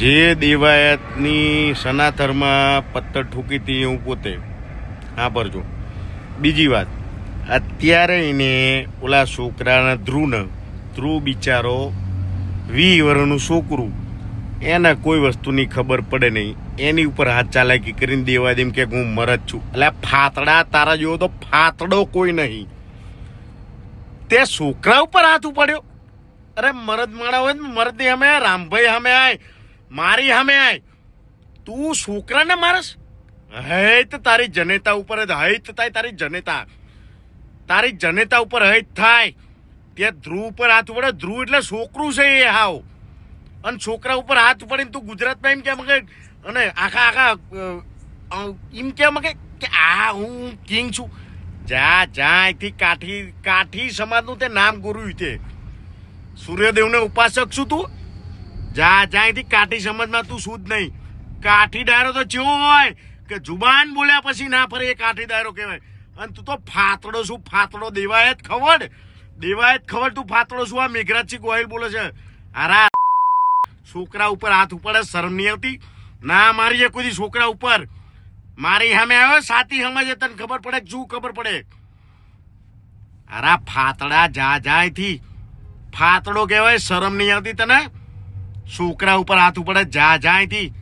જે દેવાયતની સનાતરમાં પત્તર ઠૂકી હતી હું પોતે હા પરજો. બીજી વાત, અત્યારે એને ઓલા છોકરાના ધ્રુવ બિચારો 20 વર્ષનું છોકરું, એને કોઈ વસ્તુની ખબર પડે નહીં, એની ઉપર હાથ ચાલાકી કરીને દેવા દેમ કે હું મરદ છું. એટલે ફાતડા તારા જેવો તો ફાતડો કોઈ નહીં, તે છોકરા ઉપર હાથ ઉપાડ્યો. અરે મરદ માણા હોય ને મરદ હમે રામભાઈ હમે આય, મારી હમે આય, તું છોકરાને મારસ? હૈત તારી જનેતા ઉપર હૈત થાય, તારી જનેતા ઉપર હૈત થાય. ત્યાં ધ્રુવ ઉપર હાથ ઉપાડે. ધ્રુવ એટલે છોકરું છે એ હાવ, અને છોકરા ઉપર હાથ ઉપાડીને તું ગુજરાતમાં એમ કેમ કે અને આખા એમ કેમ કે આ હું કિંગ છું. જા અહીંથી કાઠી સમાજનું તે નામ ગુરુ તે સૂર્યદેવને ઉપાસક છું તું. જા અહીંથી કાઠી સમાજમાં તું શું જ નહીં. કાઠી ડાયરો તો ચેવો હોય કે જુબાન બોલ્યા પછી ના ફરે એ કાઠી ડાયરો કહેવાય. અને તું તો ફાતડો શું? ફાતડો દેવાયત ખબર તું ફાતડો શું? આ મેઘરાજસિંહ ગોહિલ બોલે છે. આરા છોકરા ઉપર હાથ ઉપાડે, શરમ નહીં આવતી? ના મારી કોઈ છોકરા ઉપર મારી સામે આવ્યો સાથી સમજે, તને ખબર પડે શું ખબર પડે? અરે ફાતડા જા અહીંથી. ફાતડો કહેવાય, શરમ નહીં આવતી તને? છોકરા ઉપર હાથ ઉપાડે, જા અહીંથી.